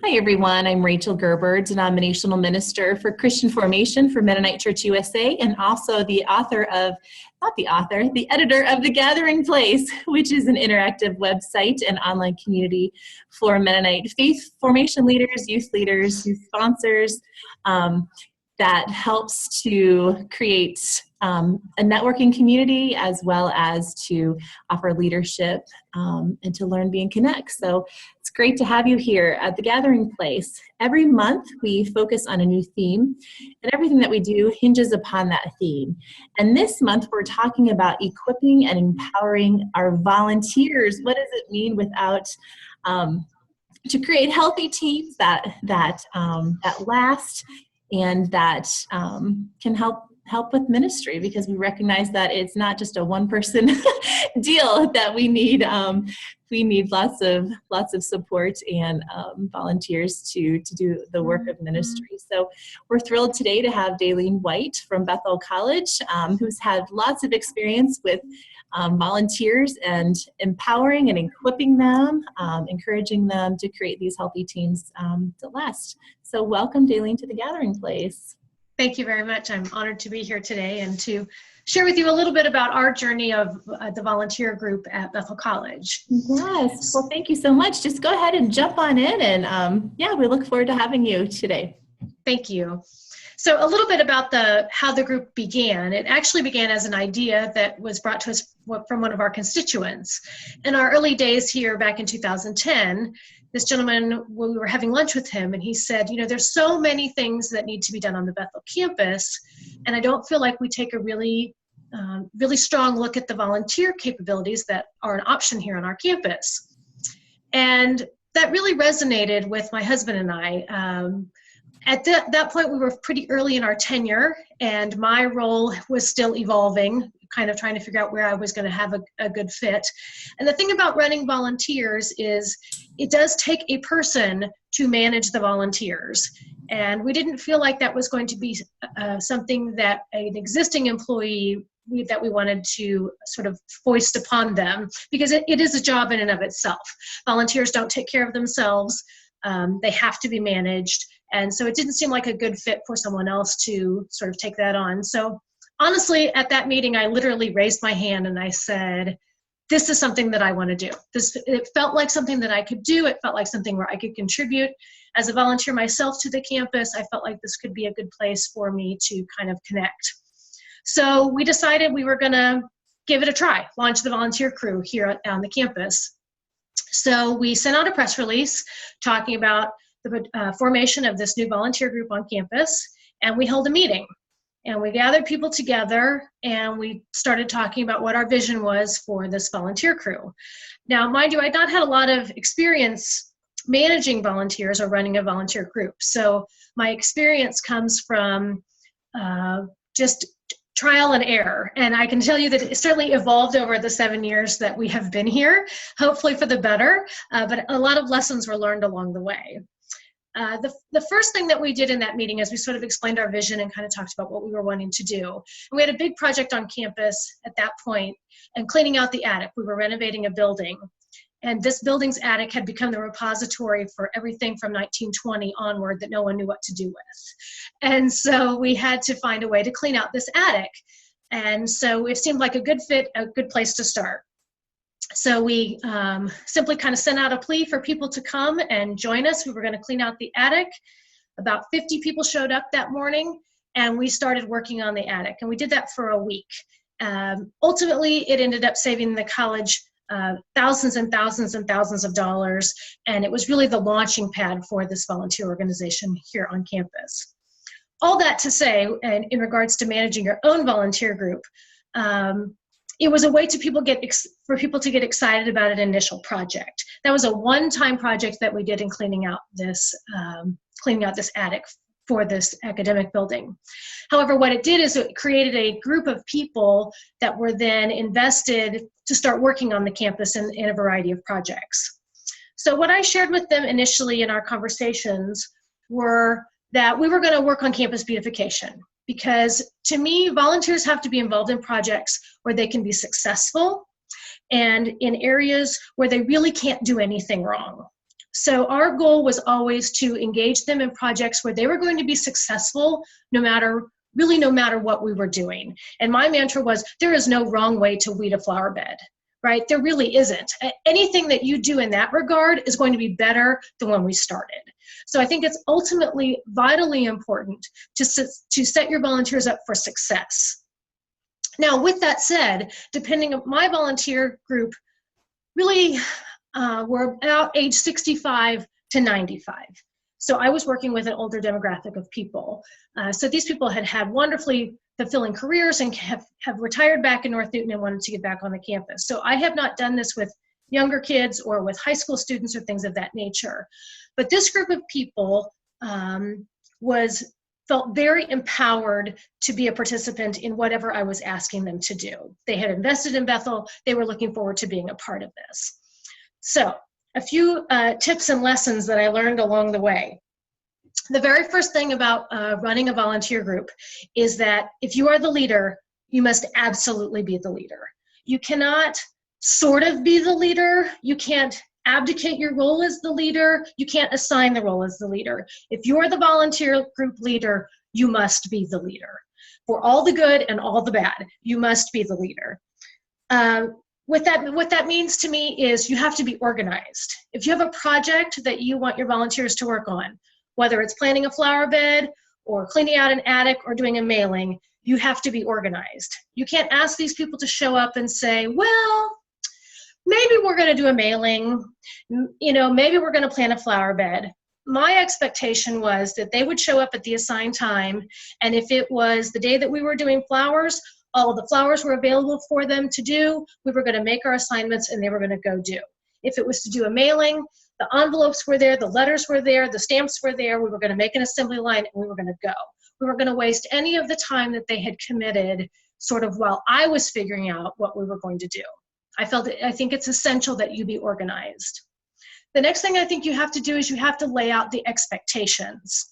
Hi, everyone. I'm Rachel Gerber, Denominational Minister for Christian Formation for Mennonite Church USA, and also the editor of The Gathering Place, which is an interactive website and online community for Mennonite faith formation leaders, youth sponsors, that helps to create a networking community as well as to offer leadership and to learn, be, and connect. So it's great to have you here at The Gathering Place. Every month we focus on a new theme, and everything that we do hinges upon that theme. And this month we're talking about equipping and empowering our volunteers. What does it mean to create healthy teams that last and that can help with ministry, because we recognize that it's not just a one-person deal, that we need lots of support and volunteers to do the work of ministry. So we're thrilled today to have Dalene White from Bethel College, who's had lots of experience with volunteers and empowering and equipping them, encouraging them to create these healthy teams that last. So welcome, Dalene, to The Gathering Place. Thank you very much. I'm honored to be here today and to share with you a little bit about our journey of the volunteer group at Bethel College. Yes. Well, thank you so much. Just go ahead and jump on in, and we look forward to having you today. Thank you. So a little bit about how the group began. It actually began as an idea that was brought to us from one of our constituents. In our early days here back in 2010, this gentleman, when we were having lunch with him, and he said, there's so many things that need to be done on the Bethel campus, and I don't feel like we take a really strong look at the volunteer capabilities that are an option here on our campus. And that really resonated with my husband and I. At that point, we were pretty early in our tenure, and my role was still evolving, kind of trying to figure out where I was going to have a good fit. And the thing about running volunteers is it does take a person to manage the volunteers. And we didn't feel like that was going to be something that an existing employee that we wanted to sort of foist upon them, because it is a job in and of itself. Volunteers don't take care of themselves. They have to be managed. And so it didn't seem like a good fit for someone else to sort of take that on. So honestly, at that meeting, I literally raised my hand and I said, this is something that I want to do. It felt like something that I could do. It felt like something where I could contribute. As a volunteer myself to the campus, I felt like this could be a good place for me to kind of connect. So we decided we were going to give it a try, launch the volunteer crew here on the campus. So we sent out a press release talking about the formation of this new volunteer group on campus, and we held a meeting. And we gathered people together, and we started talking about what our vision was for this volunteer crew. Now, mind you, I'd not had a lot of experience managing volunteers or running a volunteer group. So my experience comes from just trial and error. And I can tell you that it certainly evolved over the 7 years that we have been here, hopefully for the better, but a lot of lessons were learned along the way. The first thing that we did in that meeting is we sort of explained our vision and kind of talked about what we were wanting to do. And we had a big project on campus at that point and cleaning out the attic. We were renovating a building. And this building's attic had become the repository for everything from 1920 onward that no one knew what to do with. And so we had to find a way to clean out this attic. And so it seemed like a good fit, a good place to start. So we simply kind of sent out a plea for people to come and join us. We were going to clean out the attic. About 50 people showed up that morning, and we started working on the attic. And we did that for a week. Ultimately, it ended up saving the college thousands and thousands and thousands of dollars, and it was really the launching pad for this volunteer organization here on campus. All that to say, and in regards to managing your own volunteer group, it was a way for people to get excited about an initial project. That was a one-time project that we did in cleaning out this attic for this academic building. However, what it did is it created a group of people that were then invested to start working on the campus in a variety of projects. So what I shared with them initially in our conversations were that we were going to work on campus beautification. Because to me, volunteers have to be involved in projects where they can be successful and in areas where they really can't do anything wrong. So our goal was always to engage them in projects where they were going to be successful no matter what we were doing. And my mantra was, there is no wrong way to weed a flower bed, right? There really isn't. Anything that you do in that regard is going to be better than when we started. So I think it's ultimately vitally important to set your volunteers up for success. Now, with that said, depending on my volunteer group, really were about age 65 to 95. So I was working with an older demographic of people. So these people had wonderfully fulfilling careers and have retired back in North Newton and wanted to get back on the campus. So I have not done this with younger kids or with high school students or things of that nature. But this group of people felt very empowered to be a participant in whatever I was asking them to do. They had invested in Bethel. They were looking forward to being a part of this. So a few tips and lessons that I learned along the way. The very first thing about running a volunteer group is that if you are the leader, you must absolutely be the leader. You cannot sort of be the leader. You can't abdicate your role as the leader. You can't assign the role as the leader. If you're the volunteer group leader, you must be the leader. For all the good and all the bad, you must be the leader. What that means to me is you have to be organized. If you have a project that you want your volunteers to work on, whether it's planting a flower bed or cleaning out an attic or doing a mailing, you have to be organized. You can't ask these people to show up and say, well, maybe we're going to do a mailing, maybe we're going to plant a flower bed. My expectation was that they would show up at the assigned time, and if it was the day that we were doing flowers, all of the flowers were available for them to do. We were going to make our assignments and they were going to go do. If it was to do a mailing, the envelopes were there, the letters were there, the stamps were there. We were going to make an assembly line and we were going to go. We were going to waste any of the time that they had committed sort of while I was figuring out what we were going to do. I think it's essential that you be organized. The next thing I think you have to do is you have to lay out the expectations.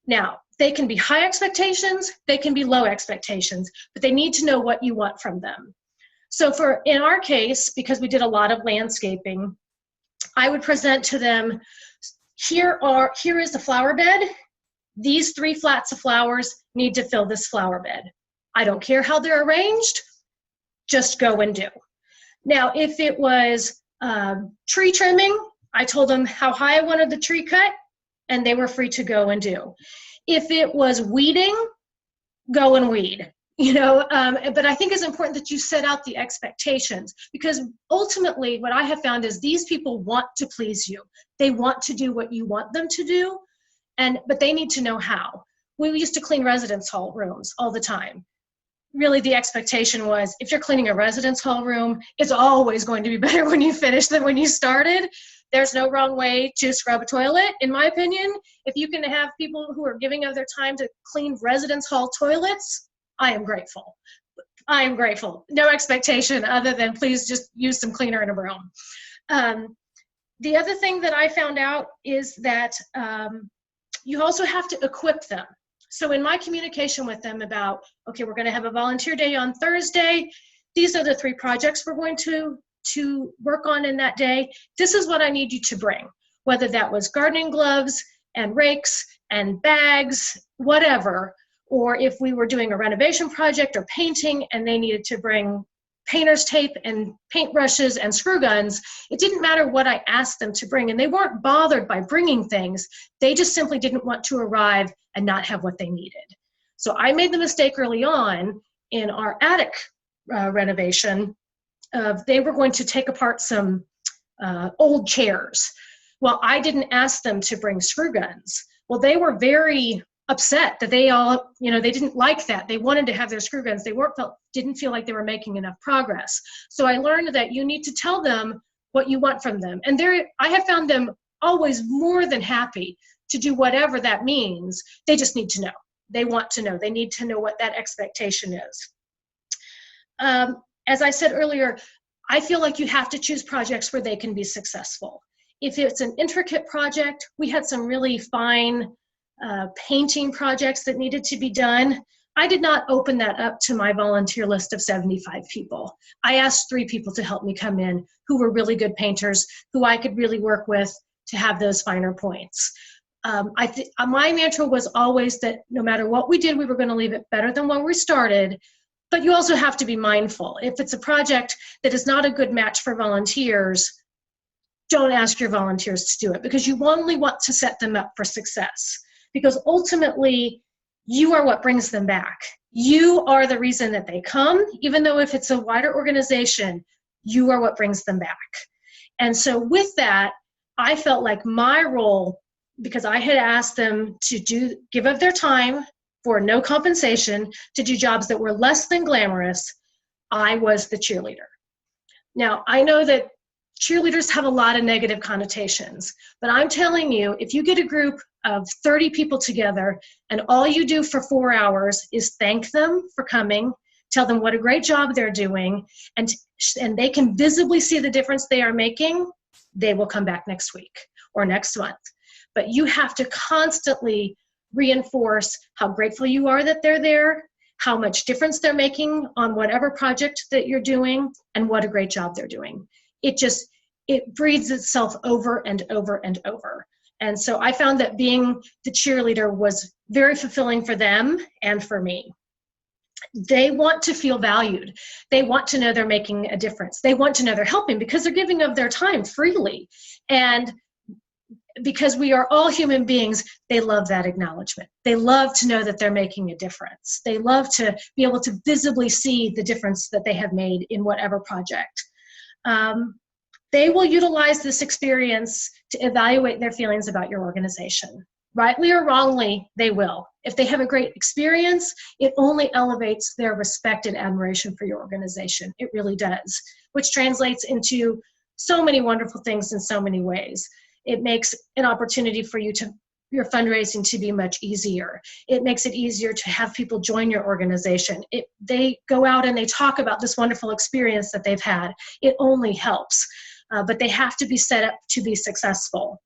Now, they can be high expectations, they can be low expectations, but they need to know what you want from them. So in our case, because we did a lot of landscaping, I would present to them, here is the flower bed. These 3 flats of flowers need to fill this flower bed. I don't care how they're arranged, just go and do. Now, if it was tree trimming, I told them how high I wanted the tree cut, and they were free to go and do. If it was weeding, go and weed. But I think it's important that you set out the expectations, because ultimately what I have found is these people want to please you. They want to do what you want them to do, but they need to know how. We used to clean residence hall rooms all the time. Really, the expectation was, if you're cleaning a residence hall room, it's always going to be better when you finish than when you started. There's no wrong way to scrub a toilet, in my opinion. If you can have people who are giving of their time to clean residence hall toilets, I am grateful. I am grateful. No expectation other than please just use some cleaner in a room. The other thing that I found out is that you also have to equip them. So in my communication with them about, okay, we're going to have a volunteer day on Thursday. These are the 3 projects we're going to work on in that day. This is what I need you to bring, whether that was gardening gloves and rakes and bags, whatever, or if we were doing a renovation project or painting and they needed to bring painter's tape and paintbrushes and screw guns. It didn't matter what I asked them to bring, and they weren't bothered by bringing things. They just simply didn't want to arrive and not have what they needed. So I made the mistake early on in our attic renovation of they were going to take apart some old chairs. Well, I didn't ask them to bring screw guns. Well, they were very upset that they all, they didn't like that. They wanted to have their screw guns. They didn't feel like they were making enough progress. So I learned that you need to tell them what you want from them. And I have found them always more than happy to do whatever that means. They just need to know. They want to know. They need to know what that expectation is. As I said earlier, I feel like you have to choose projects where they can be successful. If it's an intricate project, we had some really fine painting projects that needed to be done. I did not open that up to my volunteer list of 75 people. I asked 3 people to help me come in who were really good painters, who I could really work with, to have those finer points. My mantra was always that no matter what we did, we were going to leave it better than when we started. But you also have to be mindful. If it's a project that is not a good match for volunteers, don't ask your volunteers to do it, because you only want to set them up for success. Because ultimately, you are what brings them back. You are the reason that they come, even though if it's a wider organization, you are what brings them back. And so with that, I felt like my role, because I had asked them to give up their time for no compensation to do jobs that were less than glamorous, I was the cheerleader. Now, I know that cheerleaders have a lot of negative connotations, but I'm telling you, if you get a group of 30 people together and all you do for 4 hours is thank them for coming, tell them what a great job they're doing, and they can visibly see the difference they are making, they will come back next week or next month. But you have to constantly reinforce how grateful you are that they're there, how much difference they're making on whatever project that you're doing, and what a great job they're doing. It breeds itself over and over and over. And so I found that being the cheerleader was very fulfilling for them and for me. They want to feel valued. They want to know they're making a difference. They want to know they're helping because they're giving of their time freely. And because we are all human beings, they love that acknowledgement. They love to know that they're making a difference. They love to be able to visibly see the difference that they have made in whatever project. They will utilize this experience to evaluate their feelings about your organization. Rightly or wrongly, they will. If they have a great experience, it only elevates their respect and admiration for your organization. It really does, which translates into so many wonderful things in so many ways. It makes an opportunity for your fundraising to be much easier. It makes it easier to have people join your organization. They go out and they talk about this wonderful experience that they've had. It only helps, but they have to be set up to be successful.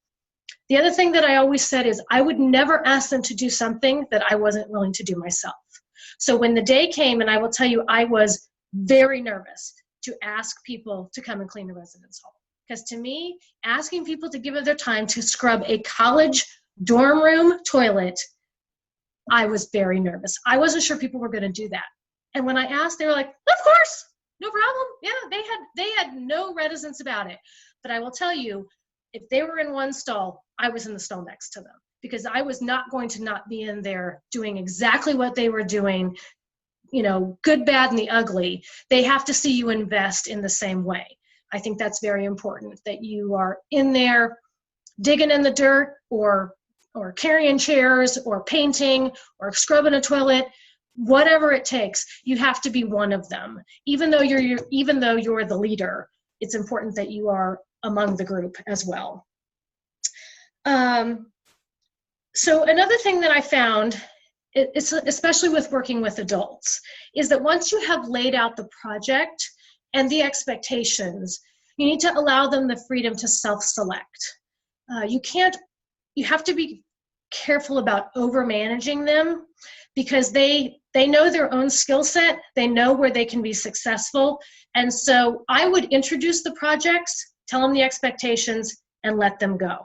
The other thing that I always said is I would never ask them to do something that I wasn't willing to do myself. So when the day came, and I will tell you, I was very nervous to ask people to come and clean the residence hall. Because to me, asking people to give up their time to scrub a college dorm room toilet, I was very nervous. I wasn't sure people were going to do that. And when I asked, they were like, of course, no problem. Yeah, they had no reticence about it. But I will tell you, if they were in one stall, I was in the stall next to them, because I was not going to not be in there doing exactly what they were doing, good, bad, and the ugly. They have to see you invest in the same way. I think that's very important, that you are in there digging in the dirt or carrying chairs or painting or scrubbing a toilet, whatever it takes. You have to be one of them. Even though you're the leader, it's important that you are among the group as well. So another thing that I found, especially with working with adults, is that once you have laid out the project and the expectations, you need to allow them the freedom to self-select. You have to be careful about over-managing them, because they know their own skill set, they know where they can be successful, and so I would introduce the projects, tell them the expectations, and let them go.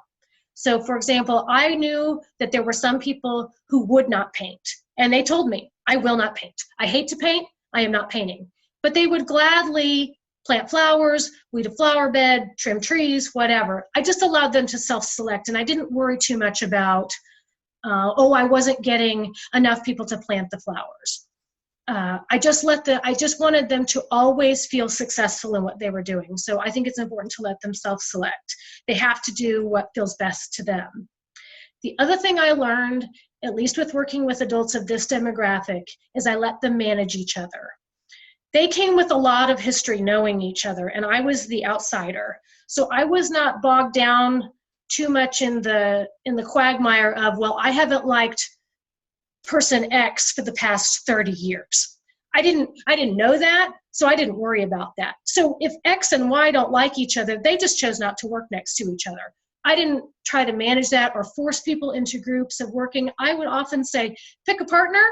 So for example, I knew that there were some people who would not paint, and they told me, I will not paint. I hate to paint, I am not painting. But they would gladly plant flowers, weed a flower bed, trim trees, whatever. I just allowed them to self-select, and I didn't worry too much about, I wasn't getting enough people to plant the flowers. I just wanted them to always feel successful in what they were doing. So I think it's important to let them self-select. They have to do what feels best to them. The other thing I learned, at least with working with adults of this demographic, is I let them manage each other. They came with a lot of history knowing each other, and I was the outsider. So I was not bogged down too much in the quagmire of, well, I haven't liked person X for the past 30 years. I didn't know that, so I didn't worry about that. So if X and Y don't like each other, they just chose not to work next to each other. I didn't try to manage that or force people into groups of working. I would often say, pick a partner.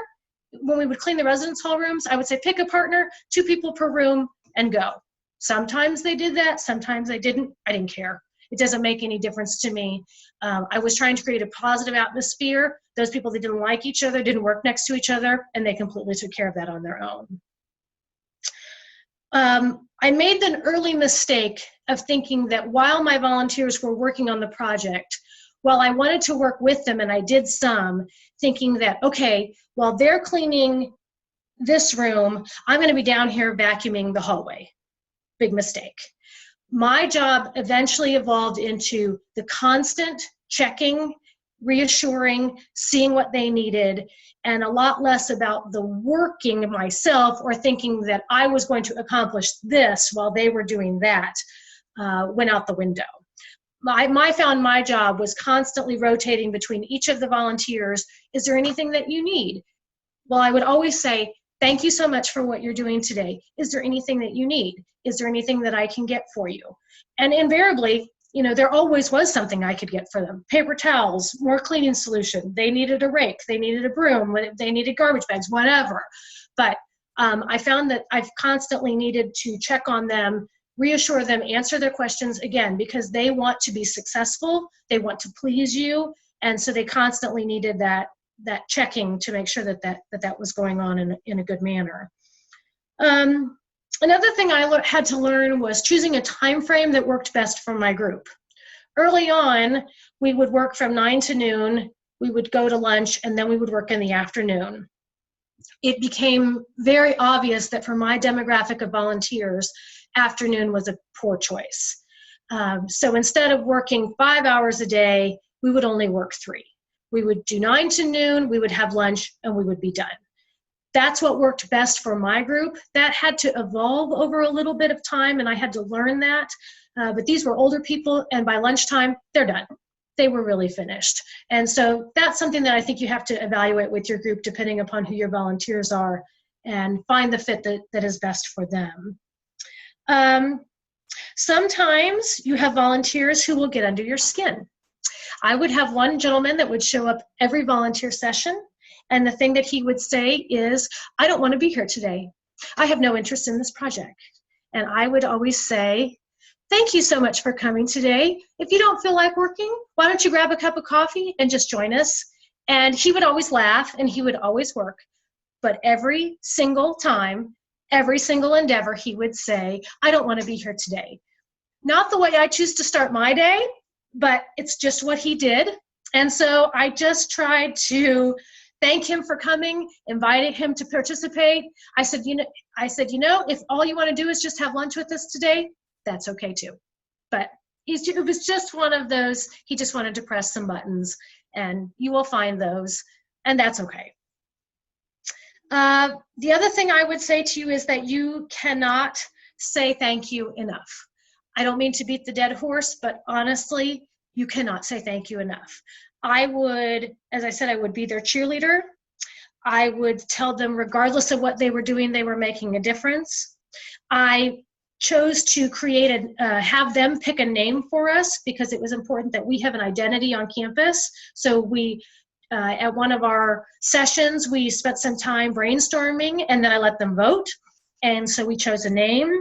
When we would clean the residence hall rooms, I would say, pick a partner, 2 people per room, and go. Sometimes they did that, sometimes they didn't. I didn't care. It doesn't make any difference to me. I was trying to create a positive atmosphere. Those people that didn't like each other didn't work next to each other, and they completely took care of that on their own. I made an early mistake of thinking that while my volunteers were working on the project, while I wanted to work with them, and I did some, thinking that, okay, while they're cleaning this room, I'm going to be down here vacuuming the hallway. Big mistake. My job eventually evolved into the constant checking, reassuring, seeing what they needed, and a lot less about the working myself or thinking that I was going to accomplish this while they were doing that went out the window. My job was constantly rotating between each of the volunteers. Is there anything that you need? Well, I would always say, thank you so much for what you're doing today. Is there anything that you need? Is there anything that I can get for you? And invariably, you know, there always was something I could get for them. Paper towels, more cleaning solution. They needed a rake. They needed a broom. They needed garbage bags, whatever. But I found that I've constantly needed to check on them, reassure them, answer their questions, again, because they want to be successful. They want to please you. And so they constantly needed that checking to make sure that was going on in a good manner. Another thing I had to learn was choosing a time frame that worked best for my group. Early on, we would work from 9 to noon, we would go to lunch, and then we would work in the afternoon. It became very obvious that for my demographic of volunteers, afternoon was a poor choice. So instead of working 5 hours a day, we would only work 3. We would do 9 to noon, we would have lunch, and we would be done. That's what worked best for my group. That had to evolve over a little bit of time, and I had to learn that. But these were older people, and by lunchtime, they're done. They were really finished. And so that's something that I think you have to evaluate with your group depending upon who your volunteers are and find the fit that is best for them. Sometimes you have volunteers who will get under your skin. I would have one gentleman that would show up every volunteer session, and the thing that he would say is, I don't want to be here today. I have no interest in this project. And I would always say, thank you so much for coming today. If you don't feel like working, why don't you grab a cup of coffee and just join us? And he would always laugh and he would always work. But every single time, every single endeavor, he would say, I don't want to be here today. Not the way I choose to start my day, but it's just what he did. And so I just tried to thank him for coming, invited him to participate. I said, you know, if all you want to do is just have lunch with us today, that's okay too. But it was just one of those, he just wanted to press some buttons, and you will find those, and that's okay. The other thing I would say to you is that you cannot say thank you enough. I don't mean to beat the dead horse, but honestly, you cannot say thank you enough. I would, as I said, I would be their cheerleader. I would tell them regardless of what they were doing, they were making a difference. I chose to have them pick a name for us because it was important that we have an identity on campus. So we, at one of our sessions, we spent some time brainstorming, and then I let them vote. And so we chose a name.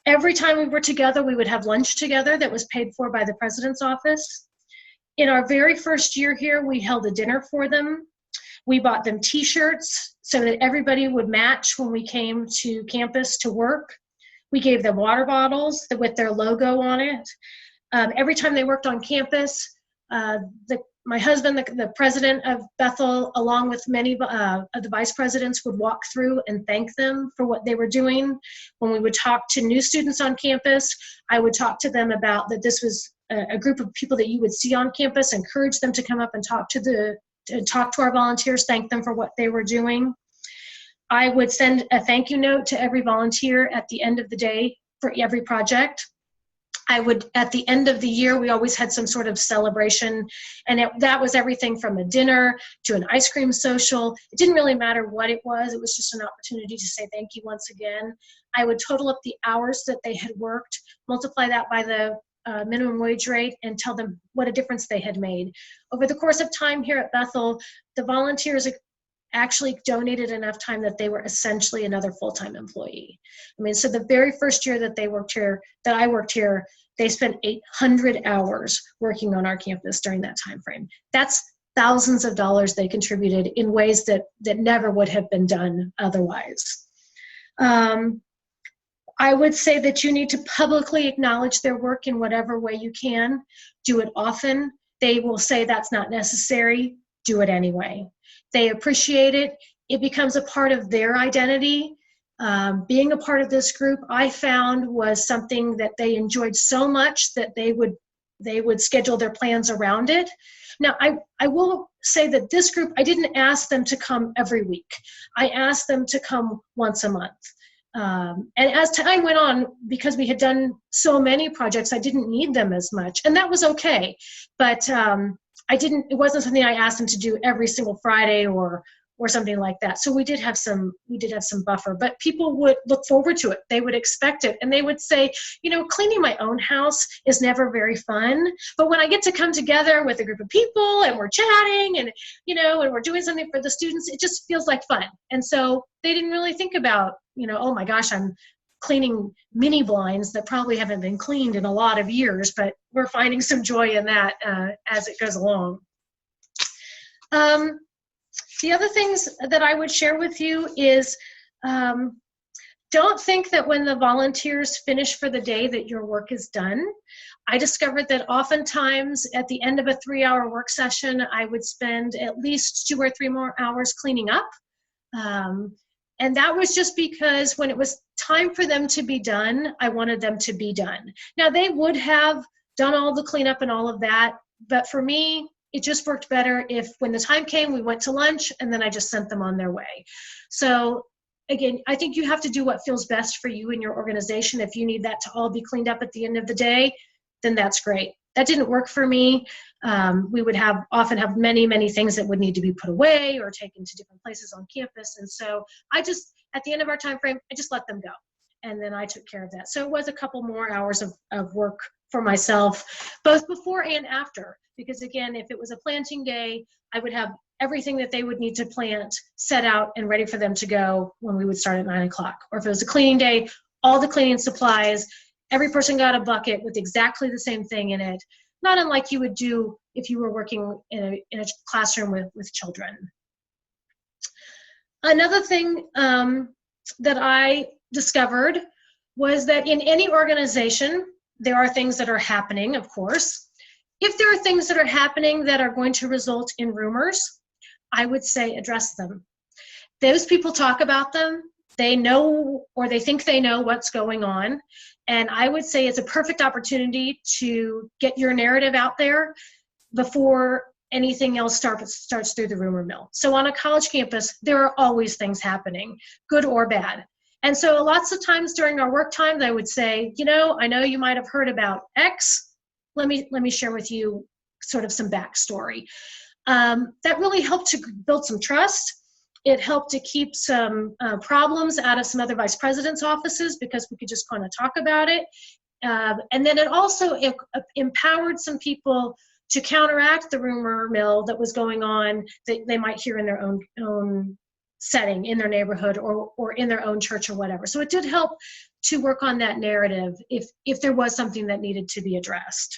Every time we were together, we would have lunch together that was paid for by the president's office. In our very first year here, we held a dinner for them. We bought them t-shirts so that everybody would match when we came to campus to work. We gave them water bottles with their logo on it. Every time they worked on campus, my husband, the president of Bethel, along with many of the vice presidents, would walk through and thank them for what they were doing. When we would talk to new students on campus, I would talk to them about that this was a group of people that you would see on campus, encourage them to come up and talk to our volunteers, thank them for what they were doing. I would send a thank you note to every volunteer at the end of the day for every project. I would, at the end of the year, we always had some sort of celebration, and that was everything from a dinner to an ice cream social. It didn't really matter what it was just an opportunity to say thank you once again. I would total up the hours that they had worked, multiply that by the minimum wage rate, and tell them what a difference they had made. Over the course of time here at Bethel, the volunteers actually donated enough time that they were essentially another full-time employee. I mean, so the very first year that I worked here, they spent 800 hours working on our campus during that time frame. That's thousands of dollars they contributed in ways that never would have been done otherwise. I would say that you need to publicly acknowledge their work in whatever way you can. Do it often. They will say that's not necessary. Do it anyway. They appreciate it. It becomes a part of their identity. Being a part of this group, I found, was something that they enjoyed so much that they would schedule their plans around it. Now, I will say that this group, I didn't ask them to come every week. I asked them to come once a month. And as time went on, because we had done so many projects, I didn't need them as much, and that was okay. But it wasn't something I asked them to do every single Friday or something like that. So we did have some buffer, but people would look forward to it. They would expect it, and they would say, cleaning my own house is never very fun, but when I get to come together with a group of people and we're chatting and and we're doing something for the students, it just feels like fun. And so they didn't really think about, oh my gosh, I'm cleaning mini blinds that probably haven't been cleaned in a lot of years, but we're finding some joy in that as it goes along. The other things that I would share with you is don't think that when the volunteers finish for the day that your work is done. I discovered that oftentimes at the end of a 3-hour work session, I would spend at least 2 or 3 more hours cleaning up. And that was just because when it was time for them to be done, I wanted them to be done. Now, they would have done all the cleanup and all of that, but for me, it just worked better if when the time came, we went to lunch and then I just sent them on their way. So again, I think you have to do what feels best for you and your organization. If you need that to all be cleaned up at the end of the day, then that's great. That didn't work for me. We would often have many, many things that would need to be put away or taken to different places on campus. And so at the end of our time frame, I just let them go. And then I took care of that. So it was a couple more hours of work for myself, both before and after. Because again, if it was a planting day, I would have everything that they would need to plant set out and ready for them to go when we would start at 9 o'clock. Or if it was a cleaning day, all the cleaning supplies, every person got a bucket with exactly the same thing in it, not unlike you would do if you were working in a classroom with children. Another thing that I discovered was that in any organization, there are things that are happening, of course. If there are things that are happening that are going to result in rumors, I would say address them. Those people talk about them. They know, or they think they know what's going on. And I would say it's a perfect opportunity to get your narrative out there before anything else starts through the rumor mill. So on a college campus, there are always things happening, good or bad. And so lots of times during our work time, they would say, I know you might have heard about X. Let me share with you sort of some backstory. That really helped to build some trust. It helped to keep some problems out of some other vice presidents' offices because we could just kind of talk about it. And then it also empowered some people to counteract the rumor mill that was going on that they might hear in their own setting, in their neighborhood or in their own church or whatever. So it did help to work on that narrative if there was something that needed to be addressed.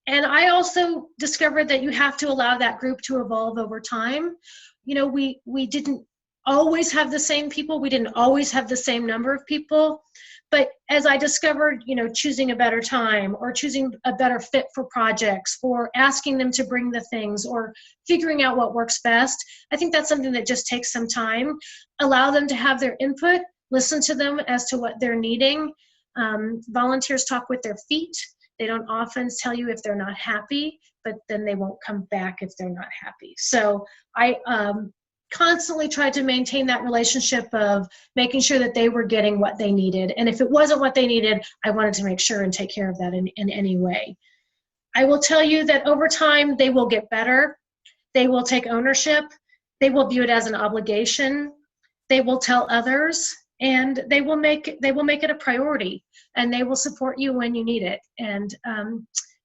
And I also discovered that you have to allow that group to evolve over time. We didn't always have the same people. We didn't always have the same number of people. But as I discovered, choosing a better time or choosing a better fit for projects or asking them to bring the things or figuring out what works best, I think that's something that just takes some time. Allow them to have their input, listen to them as to what they're needing. Volunteers talk with their feet. They don't often tell you if they're not happy, but then they won't come back if they're not happy. So I constantly tried to maintain that relationship of making sure that they were getting what they needed. And if it wasn't what they needed, I wanted to make sure and take care of that in any way. I will tell you that over time, they will get better. They will take ownership. They will view it as an obligation. They will tell others, and they will make it a priority, and they will support you when you need it. And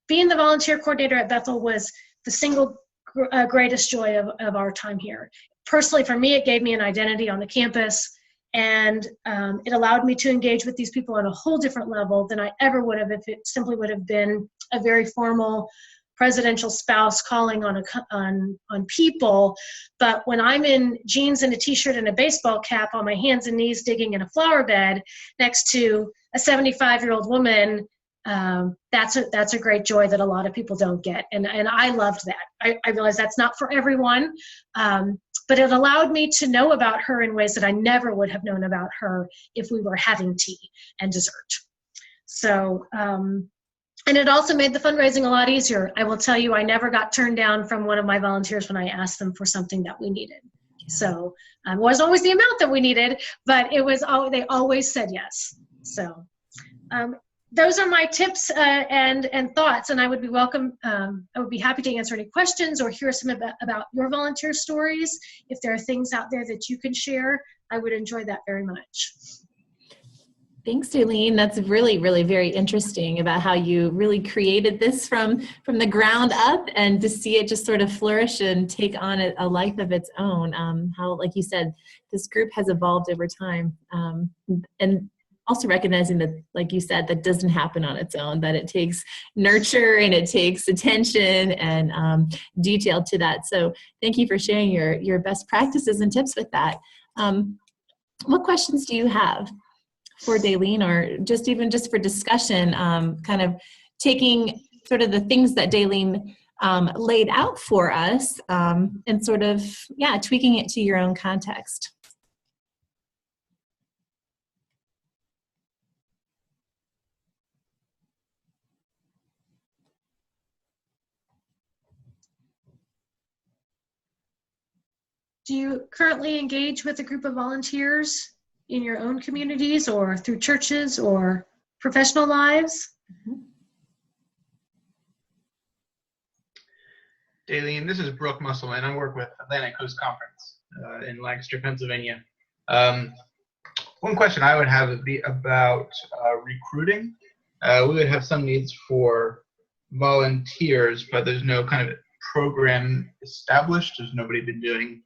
being the volunteer coordinator at Bethel was the single greatest joy of our time here. Personally, for me, it gave me an identity on the campus, and it allowed me to engage with these people on a whole different level than I ever would have if it simply would have been a very formal presidential spouse calling on people. But when I'm in jeans and a t-shirt and a baseball cap on my hands and knees digging in a flower bed next to a 75-year-old woman, that's a great joy that a lot of people don't get. And I loved that. I realized that's not for everyone, but it allowed me to know about her in ways that I never would have known about her if we were having tea and dessert. So, and it also made the fundraising a lot easier. I will tell you, I never got turned down from one of my volunteers when I asked them for something that we needed. So it wasn't always the amount that we needed, but it was they always said yes. So those are my tips and thoughts, and I would be I would be happy to answer any questions or hear some about your volunteer stories. If there are things out there that you can share, I would enjoy that very much. Thanks, Dalene. That's really, really very interesting about how you really created this from the ground up, and to see it just sort of flourish and take on a life of its own. How, like you said, this group has evolved over time. And also recognizing that, like you said, that doesn't happen on its own, that it takes nurture and it takes attention and detail to that. So thank you for sharing your best practices and tips with that. What questions do you have for Dalene, or just for discussion, kind of taking sort of the things that Dalene laid out for us and sort of, tweaking it to your own context? Do you currently engage with a group of volunteers in your own communities or through churches or professional lives? Dalene, this is Brooke Musselman. I work with Atlantic Coast Conference in Lancaster, Pennsylvania. One question I would have would be about recruiting. We would have some needs for volunteers, but there's no kind of program established. There's nobody been doing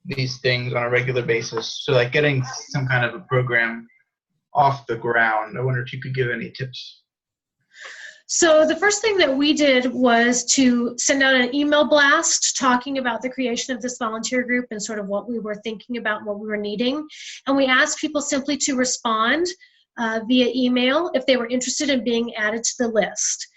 these things on a regular basis. So like getting some kind of a program off the ground. I wonder if you could give any tips. So the first thing that we did was to send out an email blast talking about the creation of this volunteer group and sort of what we were thinking about and what we were needing. And we asked people simply to respond via email if they were interested in being added to the list.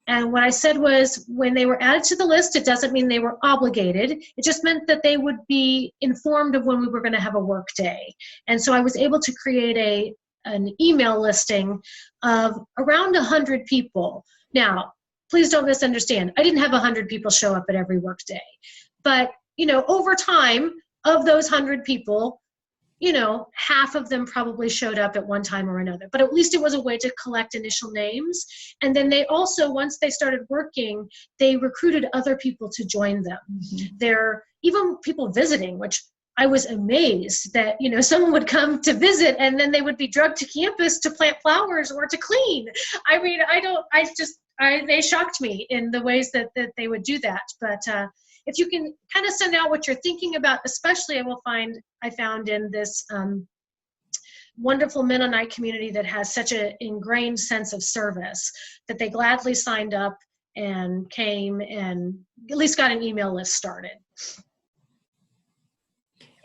And what I said was, when they were added to the list, it doesn't mean they were obligated. It just meant that they would be informed of when we were going to have a work day. And so I was able to create an email listing of around 100 people. Now, please don't misunderstand. I didn't have 100 people show up at every work day. But, over time, of those 100 people, half of them probably showed up at one time or another, but at least it was a way to collect initial names. And then they also, once they started working, they recruited other people to join them. There, even people visiting, which I was amazed that, someone would come to visit and then they would be drugged to campus to plant flowers or to clean. I mean, they shocked me in the ways that they would do that. But if you can kind of send out what you're thinking about, especially I found in this wonderful Mennonite community that has such an ingrained sense of service, that they gladly signed up and came and at least got an email list started.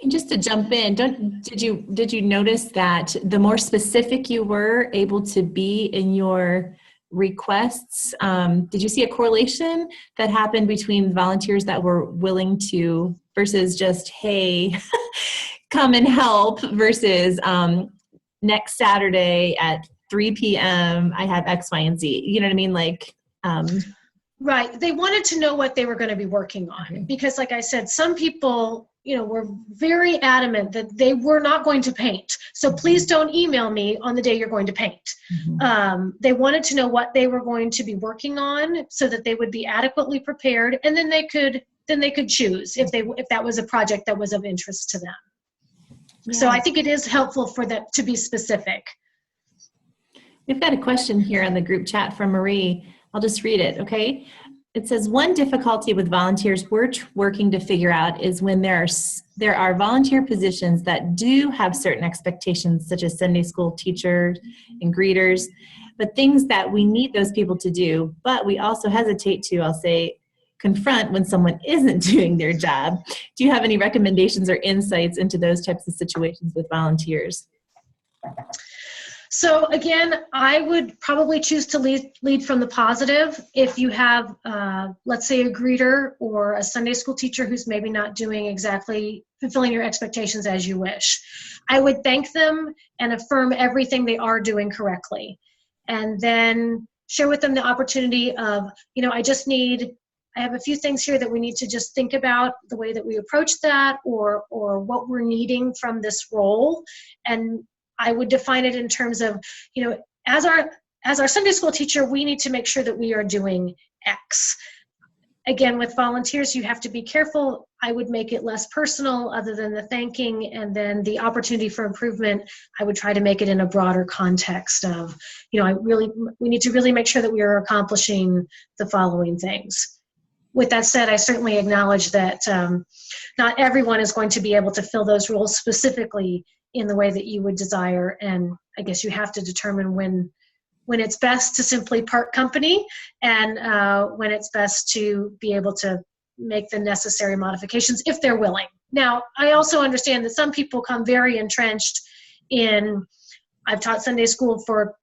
And just to jump in, did you notice that the more specific you were able to be in your requests, did you see a correlation that happened between volunteers that were willing to versus just, hey, come and help, versus next Saturday at 3 p.m. I have X, Y, and Z? You know what I mean? Like, right. They wanted to know what they were going to be working on, because like I said, some people, were very adamant that they were not going to paint. So please don't email me on the day you're going to paint. They wanted to know what they were going to be working on so that they would be adequately prepared, and then they could choose if that was a project that was of interest to them. Yeah. So I think it is helpful for them to be specific. We've got a question here on the group chat from Marie. I'll just read it, okay? it says one difficulty with volunteers we're working to figure out is when there are volunteer positions that do have certain expectations, such as Sunday school teachers and greeters, but things that we need those people to do, but we also hesitate to, I'll say, confront when someone isn't doing their job. Do you have any recommendations or insights into those types of situations with volunteers? So again, I would probably choose to lead from the positive. If you have, let's say, a greeter or a Sunday school teacher who's maybe not doing exactly fulfilling your expectations as you wish, I would thank them and affirm everything they are doing correctly. And then share with them the opportunity of, I have a few things here that we need to just think about the way that we approach that, or what we're needing from this role. And I would define it in terms of, as our Sunday school teacher, we need to make sure that we are doing X. Again, with volunteers, you have to be careful. I would make it less personal other than the thanking, and then the opportunity for improvement, I would try to make it in a broader context of, we need to really make sure that we are accomplishing the following things. With that said, I certainly acknowledge that not everyone is going to be able to fill those roles specifically in the way that you would desire, and I guess you have to determine when it's best to simply part company, and when it's best to be able to make the necessary modifications if they're willing. Now, I also understand that some people come very entrenched in, I've taught Sunday school for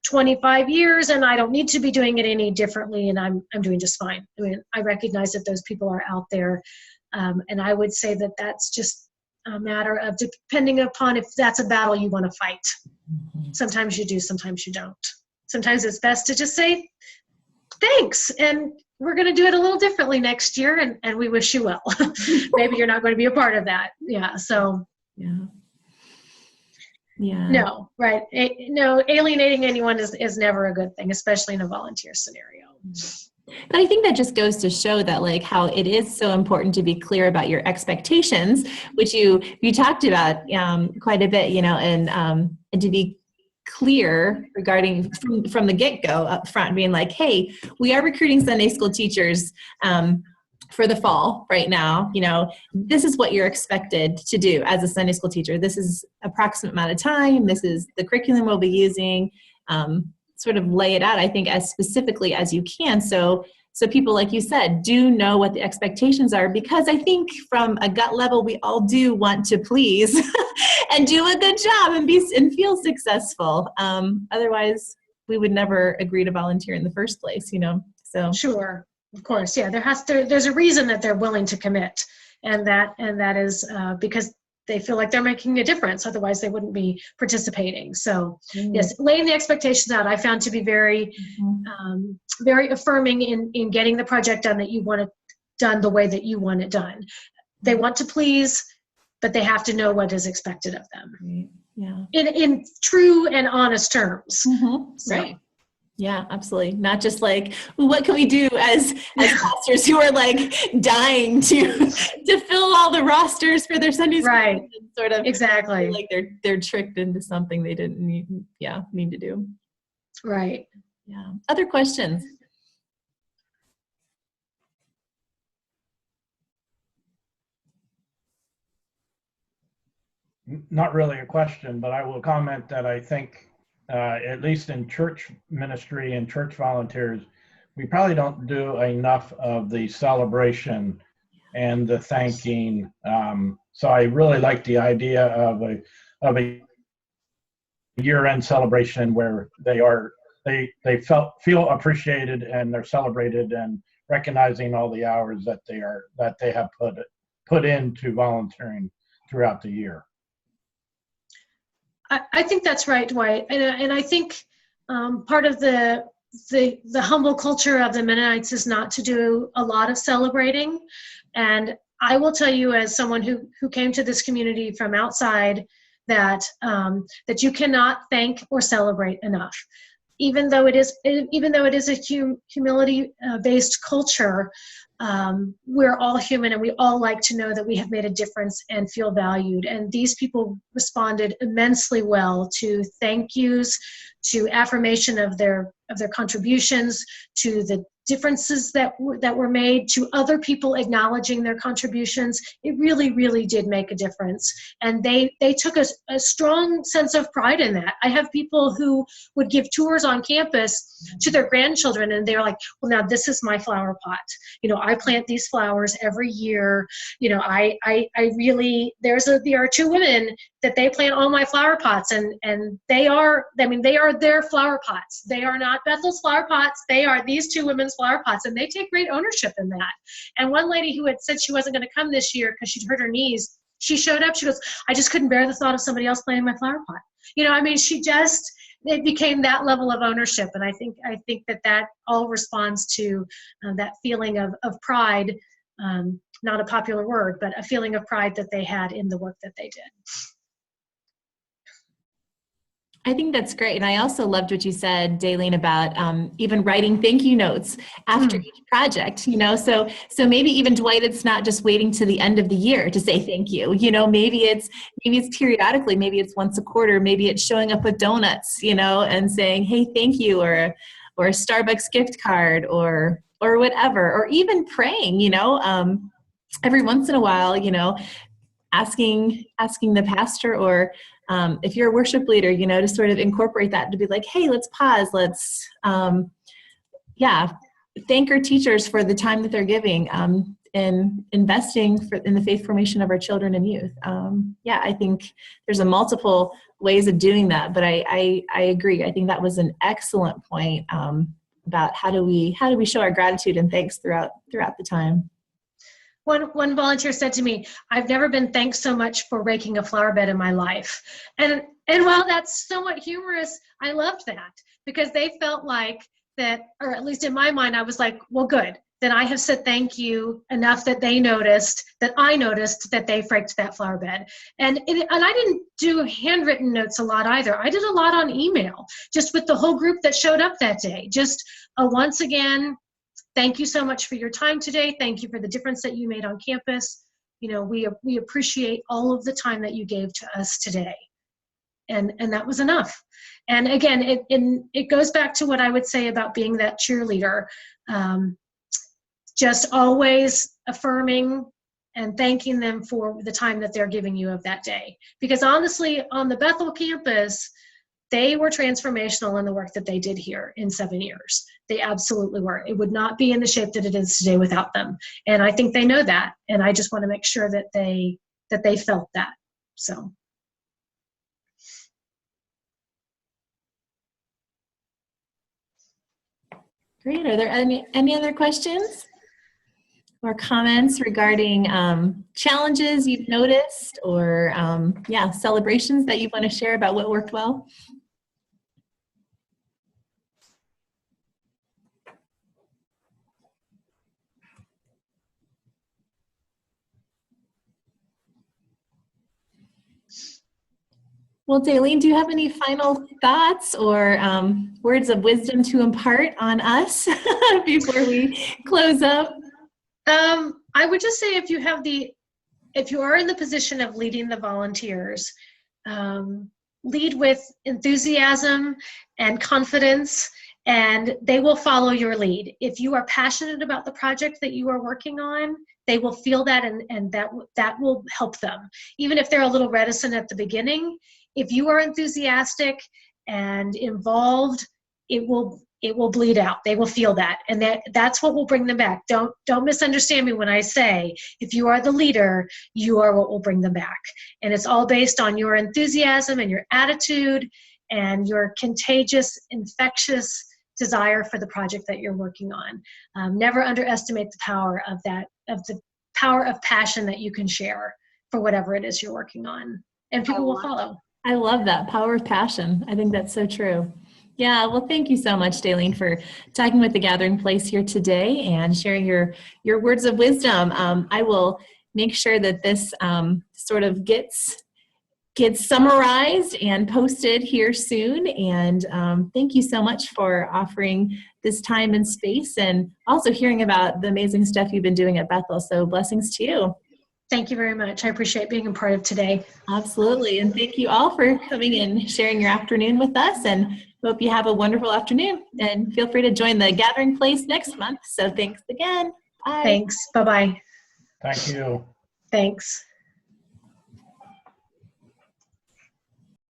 25 years and I don't need to be doing it any differently, and I'm doing just fine. I mean, I recognize that those people are out there, and I would say that that's just a matter of depending upon if that's a battle you want to fight. Sometimes you do, sometimes you don't. Sometimes it's best to just say, thanks, and we're going to do it a little differently next year, and we wish you well. Maybe you're not going to be a part of that. Yeah, so. Yeah. No, right. No, alienating anyone is never a good thing, especially in a volunteer scenario. But I think that just goes to show that, like, how it is so important to be clear about your expectations, which you talked about quite a bit, and to be clear regarding from the get-go up front, being like, hey, we are recruiting Sunday school teachers for the fall right now. This is what you're expected to do as a Sunday school teacher. This is approximate amount of time. This is the curriculum we'll be using. Sort of lay it out, I think, as specifically as you can. So people, like you said, do know what the expectations are, because I think from a gut level, we all do want to please and do a good job and feel successful. Otherwise, we would never agree to volunteer in the first place, so. Sure. Of course. Yeah. There's a reason that they're willing to commit, and that is because they feel like they're making a difference. Otherwise they wouldn't be participating. So yes, laying the expectations out, I found to be very, very affirming in getting the project done that you want it done the way that you want it done. They want to please, but they have to know what is expected of them. Yeah. In true and honest terms. So. Right. Yeah, absolutely. Not just like, well, what can we do as pastors who are like dying to fill all the rosters for their Sunday school, right? And sort of exactly like they're tricked into something they didn't need to do. Right. Yeah. Other questions? Not really a question, but I will comment that I think, at least in church ministry and church volunteers, we probably don't do enough of the celebration and the thanking. So I really like the idea of a year-end celebration where they feel appreciated and they're celebrated, and recognizing all the hours that they have put into volunteering throughout the year. I think that's right, Dwight, and I think part of the humble culture of the Mennonites is not to do a lot of celebrating. And I will tell you, as someone who came to this community from outside, that you cannot thank or celebrate enough. Even though it is a humility-based culture, we're all human, and we all like to know that we have made a difference and feel valued. And these people responded immensely well to thank yous, to affirmation of their contributions, to the differences that were made, to other people acknowledging their contributions, it really, really did make a difference. And they took a strong sense of pride in that. I have people who would give tours on campus to their grandchildren, and they're like, well, now this is my flower pot. I plant these flowers every year. I really, there are two women that they plant all my flower pots, and they are their flower pots. They are not Bethel's flower pots. They are these two women's flower pots, and they take great ownership in that. And one lady who had said she wasn't going to come this year because she'd hurt her knees, she showed up. She goes, I just couldn't bear the thought of somebody else planting my flower pot. It became that level of ownership. And I think that all responds to that feeling of pride, not a popular word, but a feeling of pride that they had in the work that they did. I think that's great. And I also loved what you said, Dalene, about even writing thank you notes after each project, so maybe even, Dwight, it's not just waiting to the end of the year to say thank you. Maybe it's periodically, maybe it's once a quarter, maybe it's showing up with donuts, and saying, hey, thank you, or a Starbucks gift card, or whatever, or even praying, every once in a while, asking the pastor, or if you're a worship leader, to sort of incorporate that, to be like, hey, let's pause. Let's, thank our teachers for the time that they're giving in investing in the faith formation of our children and youth. I think there's a multiple ways of doing that, but I agree. I think that was an excellent point about how do we show our gratitude and thanks throughout the time. One volunteer said to me, I've never been thanked so much for raking a flower bed in my life. And while that's somewhat humorous, I loved that, because they felt like that, or at least in my mind, I was like, well, good. Then I have said thank you enough that I noticed that they raked that flower bed. And I didn't do handwritten notes a lot either. I did a lot on email, just with the whole group that showed up that day. Just once again, thank you so much for your time today. Thank you for the difference that you made on campus. We appreciate all of the time that you gave to us today. And that was enough. And again, it goes back to what I would say about being that cheerleader. Just always affirming and thanking them for the time that they're giving you of that day. Because honestly, on the Bethel campus, they were transformational in the work that they did here in 7 years. They absolutely were. It would not be in the shape that it is today without them. And I think they know that. And I just want to make sure that they felt that. So. Great. Are there any other questions or comments regarding challenges you've noticed, or celebrations that you want to share about what worked well? Well, Dalene, do you have any final thoughts or words of wisdom to impart on us before we close up? I would just say, if you are in the position of leading the volunteers, lead with enthusiasm and confidence, and they will follow your lead. If you are passionate about the project that you are working on, they will feel that, and that will help them. Even if they're a little reticent at the beginning, if you are enthusiastic and involved, it will bleed out. They will feel that, and that's what will bring them back. Don't misunderstand me when I say, if you are the leader, you are what will bring them back. And it's all based on your enthusiasm and your attitude and your contagious, infectious desire for the project that you're working on. Never underestimate the power of the power of passion that you can share for whatever it is you're working on, and people will follow. I love that, power of passion. I think that's so true. Yeah, well, thank you so much, Dalene, for talking with the Gathering Place here today and sharing your words of wisdom. I will make sure that this sort of gets summarized and posted here soon. And thank you so much for offering this time and space, and also hearing about the amazing stuff you've been doing at Bethel. So blessings to you. Thank you very much. I appreciate being a part of today. Absolutely. And thank you all for coming and sharing your afternoon with us. And hope you have a wonderful afternoon. And feel free to join the gathering place next month. So thanks again. Bye. Thanks. Bye-bye. Thank you. Thanks.